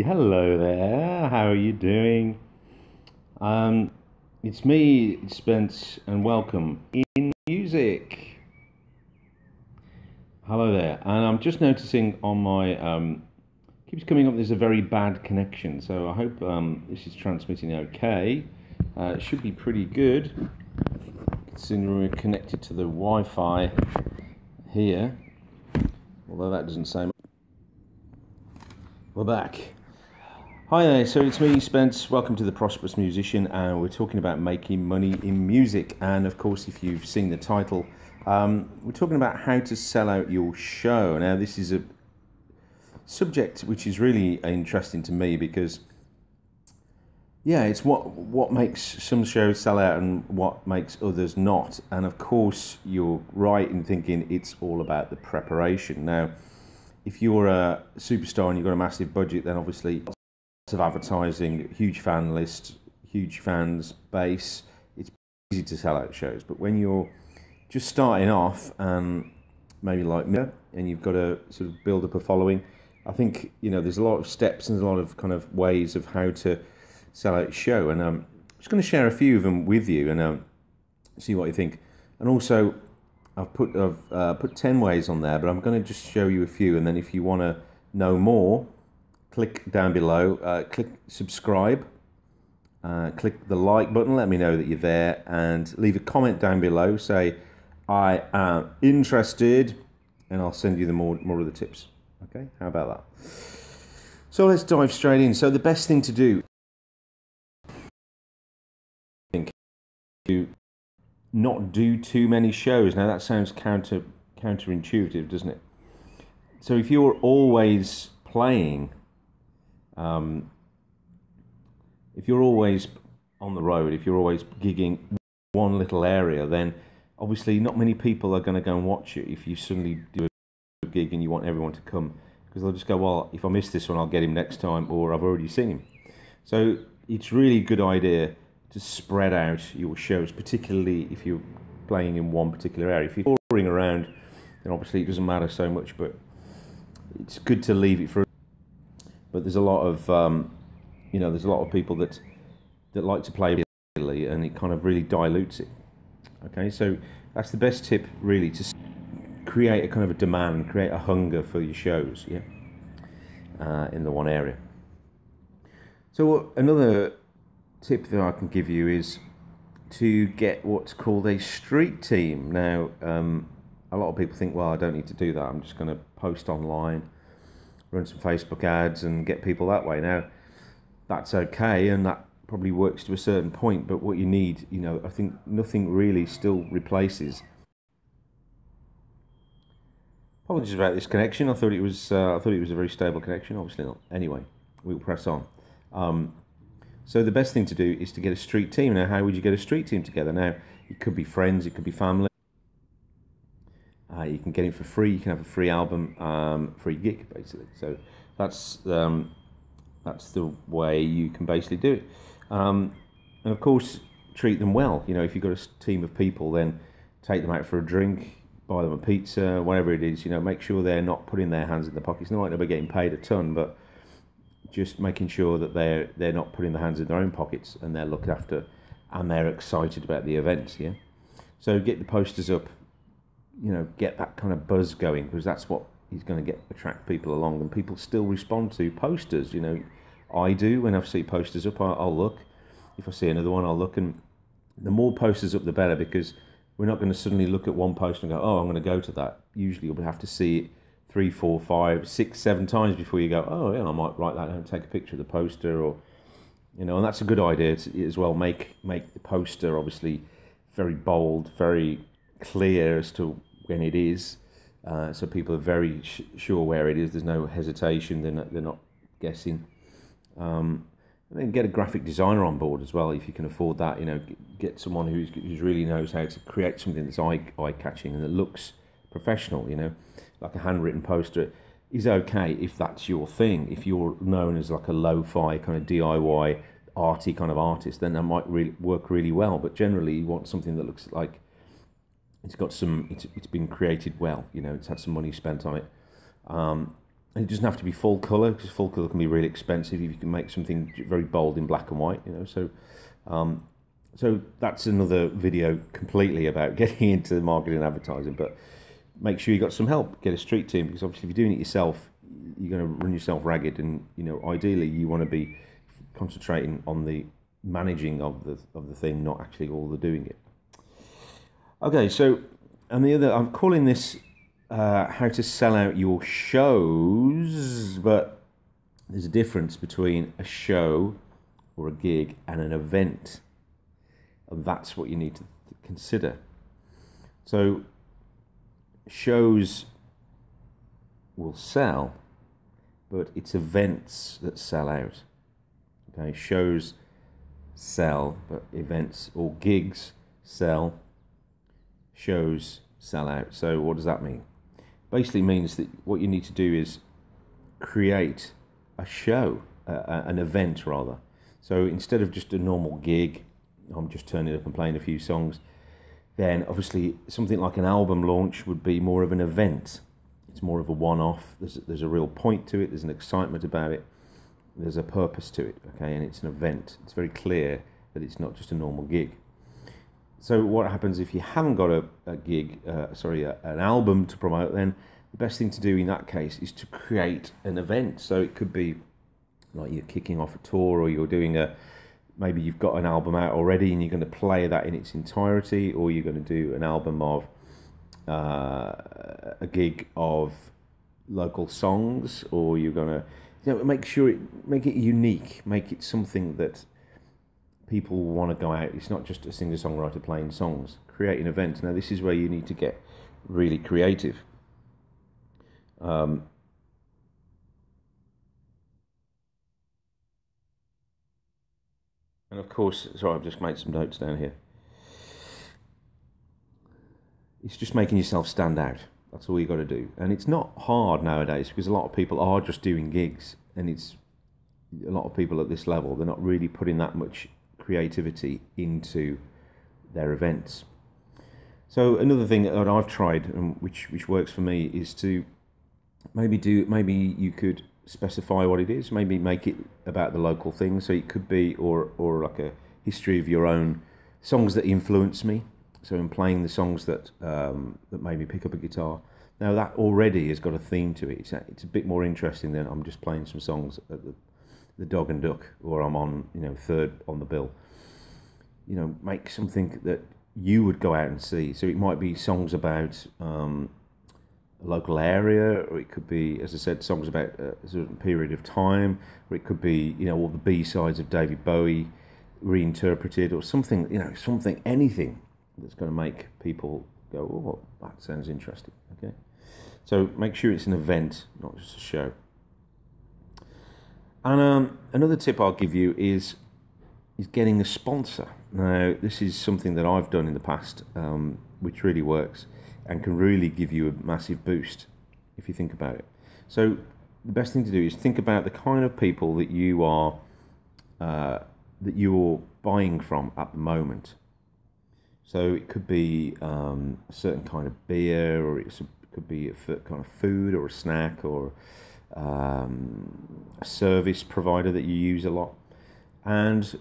Hello there, how are you doing? Um, it's me, Spence, and welcome in music. Hello there, and I'm just noticing on my keeps coming up. There's a very bad connection, so I hope this is transmitting okay. It should be pretty good, considering we're connected to the Wi-Fi here. Although that doesn't say much. We're back. Hi there, so it's me, Spence. Welcome to The Prosperous Musician, and we're talking about making money in music. And of course, if you've seen the title, we're talking about how to sell out your show. Now, this is a subject which is really interesting to me because, yeah, it's what makes some shows sell out and what makes others not. And of course, you're right in thinking it's all about the preparation. Now, if you're a superstar and you've got a massive budget, then obviously of advertising, huge fan list, huge fans base, it's easy to sell out shows. But when you're just starting off, and maybe like me, and you've got to sort of build up a following, I think there's a lot of steps and a lot of kind of ways of how to sell out a show, and I'm just going to share a few of them with you and see what you think. And also, I've put 10 ways on there, but I'm going to just show you a few, and then if you want to know more, click down below, click subscribe, click the like button, let me know that you're there, and leave a comment down below, say, I am interested, and I'll send you the more of the tips. Okay, how about that? So let's dive straight in. So the best thing to do, I think, to not do too many shows. Now that sounds counterintuitive, doesn't it? So if you're always playing, if you're always on the road, if you're always gigging one little area, then obviously not many people are going to go and watch you if you suddenly do a gig and you want everyone to come, because they'll just go, well, if I miss this one, I'll get him next time, or I've already seen him. So it's really a good idea to spread out your shows, particularly if you're playing in one particular area. If you're touring around, then obviously it doesn't matter so much, but it's good to leave it for. But there's a lot of there's a lot of people that like to play regularly, and it kind of really dilutes it. Okay, so that's the best tip, really, to create a kind of a demand, create a hunger for your shows, in the one area. So another tip that I can give you is to get what's called a street team. Now, a lot of people think, well, I don't need to do that. I'm just going to post online, run some Facebook ads and get people that way. Now, that's okay, and that probably works to a certain point, but what you need, I think nothing really still replaces. Apologies about this connection. I thought it was a very stable connection. Obviously not. Anyway, we'll press on. So the best thing to do is to get a street team. Now, how would you get a street team together? Now, it could be friends, it could be family. You can get it for free. You can have a free album, free gig, basically. So that's the way you can basically do it. And of course, treat them well. If you've got a team of people, then take them out for a drink, buy them a pizza, whatever it is. Make sure they're not putting their hands in their pockets. They might not be getting paid a ton, but just making sure that they're not putting their hands in their own pockets, and they're looked after, and they're excited about the event. Yeah. So get the posters up. Get that kind of buzz going, because that's what is going to attract people along, and people still respond to posters. I do. When I see posters up, I'll look. If I see another one, I'll look, and the more posters up, the better, because we're not going to suddenly look at one poster and go, oh, I'm going to go to that. Usually you'll have to see it 3, 4, 5, 6, 7 times before you go, oh yeah, I might write that down and take a picture of the poster, or and that's a good idea as well. Make the poster obviously very bold, very clear as to when it is, so people are very sure where it is. There's no hesitation. They're not guessing. And then get a graphic designer on board as well, if you can afford that. Get someone who really knows how to create something that's eye-catching and that looks professional. Like a handwritten poster is okay if that's your thing. If you're known as like a lo-fi kind of DIY arty kind of artist, then that might really work really well. But generally, you want something that looks like it's been created well. It's had some money spent on it. And it doesn't have to be full colour, because full colour can be really expensive if you can make something very bold in black and white, you know. So that's another video completely about getting into marketing and advertising. But make sure you got some help. Get a street team, because obviously if you're doing it yourself, you're going to run yourself ragged. And you know, ideally, you want to be concentrating on the managing of the thing, not actually all the doing it. Okay, so and the other, I'm calling this how to sell out your shows, but there's a difference between a show or a gig and an event, and that's what you need to consider. So shows will sell, but it's events that sell out. Okay, shows sell, but events or gigs sell, shows sell out. So what does that mean? Basically means that what you need to do is create a show, an event rather. So instead of just a normal gig, I'm just turning up and playing a few songs, then obviously something like an album launch would be more of an event. It's more of a one-off. There's a real point to it. There's an excitement about it. There's a purpose to it, okay? And it's an event. It's very clear that it's not just a normal gig. So what happens if you haven't got a gig, an album to promote, then the best thing to do in that case is to create an event. So it could be like you're kicking off a tour, or you're doing maybe you've got an album out already and you're going to play that in its entirety, or you're going to do an album of a gig of local songs, or you're going to make it unique, make it something that people want to go out. It's not just a singer-songwriter playing songs. Create an event. Now, this is where you need to get really creative. And of course, sorry, I've just made some notes down here. It's just making yourself stand out. That's all you got to do. And it's not hard nowadays, because a lot of people are just doing gigs, and it's a lot of people at this level, they're not really putting that much creativity into their events. So another thing that I've tried, and which works for me, is to maybe you could specify what it is, maybe make it about the local thing. So it could be or like a history of your own songs that influence me. So in playing the songs that made me pick up a guitar. Now that already has got a theme to it. It's a bit more interesting than I'm just playing some songs at the Dog and Duck, or I'm on, third on the bill. Make something that you would go out and see. So it might be songs about a local area, or it could be, as I said, songs about a certain period of time, or it could be, all the B-sides of David Bowie reinterpreted, or something, anything that's going to make people go, oh, well, that sounds interesting. Okay, so make sure it's an event, not just a show. And another tip I'll give you is getting a sponsor. Now, this is something that I've done in the past, which really works and can really give you a massive boost if you think about it. So the best thing to do is think about the kind of people that you're buying from at the moment. So it could be a certain kind of beer, or it could be a kind of food or a snack, or a service provider that you use a lot. And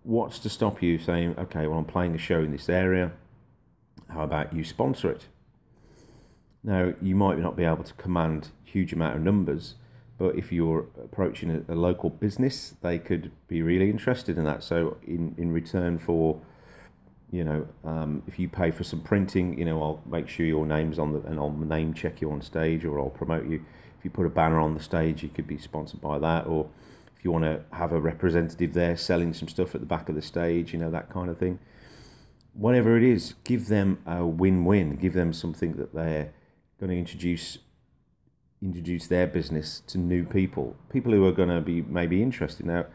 what's to stop you saying, okay, well, I'm playing a show in this area, how about you sponsor it? Now, you might not be able to command a huge amount of numbers, but if you're approaching a local business, they could be really interested in that. So in return for, if you pay for some printing, I'll make sure your name's on and I'll name check you on stage, or I'll promote you. If you put a banner on the stage, you could be sponsored by that. Or if you want to have a representative there selling some stuff at the back of the stage, that kind of thing. Whatever it is, give them a win-win. Give them something that they're going to introduce their business to new people who are going to be maybe interested. Now,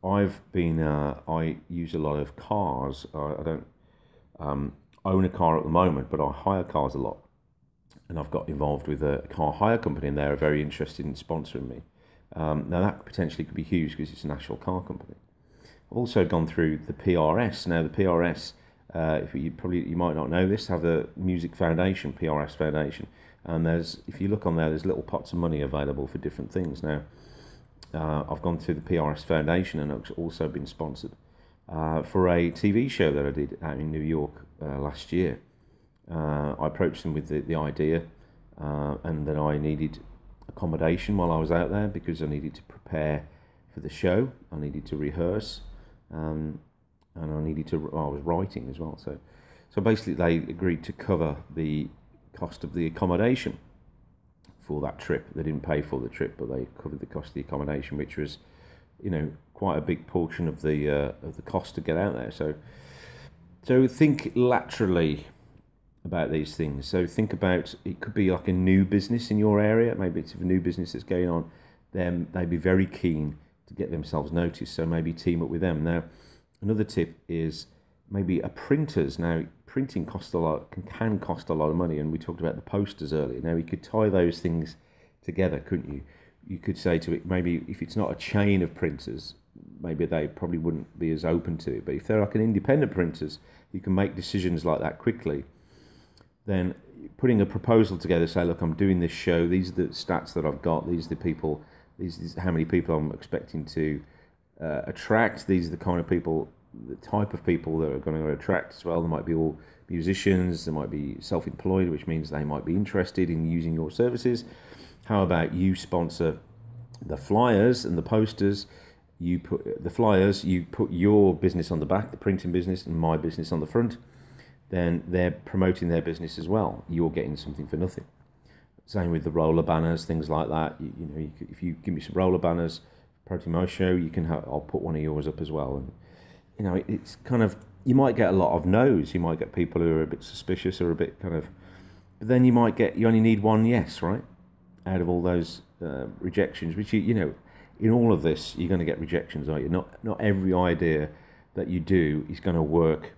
I use a lot of cars. I don't own a car at the moment, but I hire cars a lot. And I've got involved with a car hire company, and they're very interested in sponsoring me. Now that potentially could be huge because it's a national car company. I've also gone through the PRS. Now the PRS, you might not know this, have the Music Foundation, PRS Foundation, And if you look on there, there's little pots of money available for different things. Now, I've gone through the PRS Foundation, and I've also been sponsored for a TV show that I did out in New York last year. I approached them with the idea, and then I needed accommodation while I was out there because I needed to prepare for the show. I needed to rehearse, and I was writing as well. So basically, they agreed to cover the cost of the accommodation for that trip. They didn't pay for the trip, but they covered the cost of the accommodation, which was, quite a big portion of the cost to get out there. So think laterally about these things. So think about, it could be like a new business in your area. Maybe it's a new business that's going on. Then they'd be very keen to get themselves noticed. So maybe team up with them. Now, another tip is maybe a printers. Now, printing costs a lot, can cost a lot of money, and we talked about the posters earlier. Now, you could tie those things together, couldn't you? You could say to it, maybe if it's not a chain of printers, maybe they probably wouldn't be as open to it. But if they're like an independent printers, you can make decisions like that quickly. Then putting a proposal together, say, look, I'm doing this show, these are the stats that I've got, these are the people, these is how many people I'm expecting to attract, these are the kind of people, the type of people that are going to attract as well. There might be all musicians, there might be self-employed, which means they might be interested in using your services. How about you sponsor the flyers and the posters? You put the flyers, you put your business on the back, the printing business, and my business on the front. Then they're promoting their business as well. You're getting something for nothing. Same with the roller banners, things like that. If you give me some roller banners, promoting my show, I'll put one of yours up as well. And it's kind of, you might get a lot of no's. You might get people who are a bit suspicious or a bit kind of, but then you only need one yes, right? Out of all those rejections, which in all of this, you're going to get rejections, aren't you? Not every idea that you do is going to work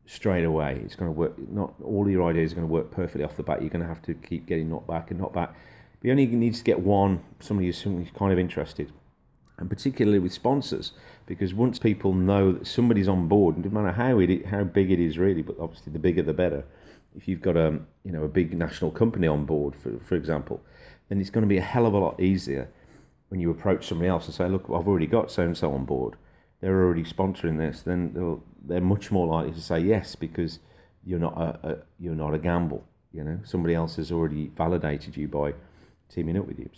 straight away. It's going to work. Not all your ideas are going to work perfectly off the bat. You're going to have to keep getting knocked back and knocked back. But you only need to get one, somebody who's kind of interested, and particularly with sponsors, because once people know that somebody's on board, and no matter how big it is really, but obviously the bigger the better. If you've got a big national company on board, for example, then it's going to be a hell of a lot easier when you approach somebody else and say, look, I've already got so and so on board. They're already sponsoring this. Then they're much more likely to say yes, because you're not a gamble. Somebody else has already validated you by teaming up with you.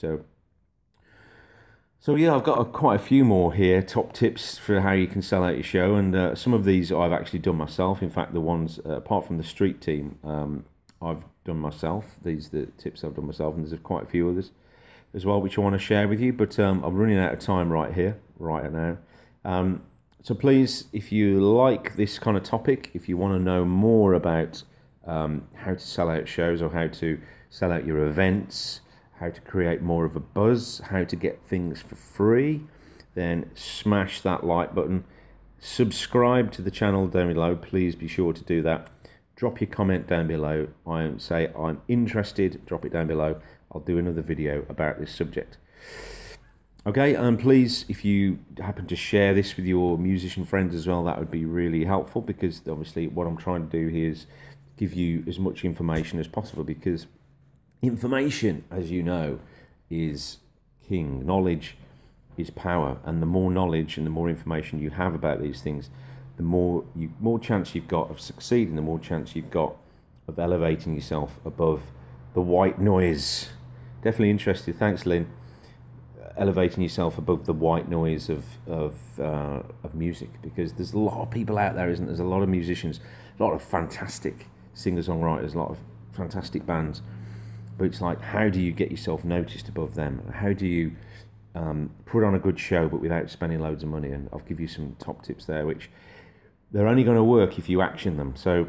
So yeah, I've got quite a few more here, top tips for how you can sell out your show, and some of these I've actually done myself. In fact, the ones apart from the street team, I've done myself. These are the tips I've done myself, and there's quite a few others as well which I want to share with you. But I'm running out of time right now. So please, if you like this kind of topic, if you want to know more about how to sell out shows or how to sell out your events, how to create more of a buzz, how to get things for free, then smash that like button. Subscribe to the channel down below. Please be sure to do that. Drop your comment down below. Say I'm interested. Drop it down below. I'll do another video about this subject. Okay, and please, if you happen to share this with your musician friends as well, that would be really helpful, because obviously what I'm trying to do here is give you as much information as possible, because information, as you know, is king. Knowledge is power, and the more knowledge and the more information you have about these things, the more chance you've got of succeeding, the more chance you've got of elevating yourself above the white noise. Definitely interested. Thanks, Lynn. Elevating yourself above the white noise of music, because there's a lot of people out there, isn't there? There's a lot of musicians, a lot of fantastic singer-songwriters, a lot of fantastic bands, but it's like, how do you get yourself noticed above them? How do you put on a good show but without spending loads of money? And I'll give you some top tips there, which they're only going to work if you action them. So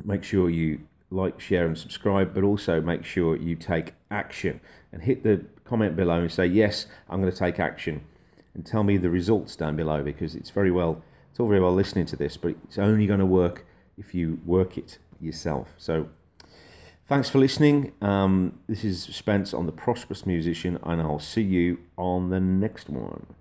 make sure you like, share and subscribe, but also make sure you take action, and hit the comment below and say, yes, I'm going to take action, and tell me the results down below, because it's all very well listening to this, but it's only going to work if you work it yourself. So thanks for listening. This is Spence on The Prosperous Musician, and I'll see you on the next one.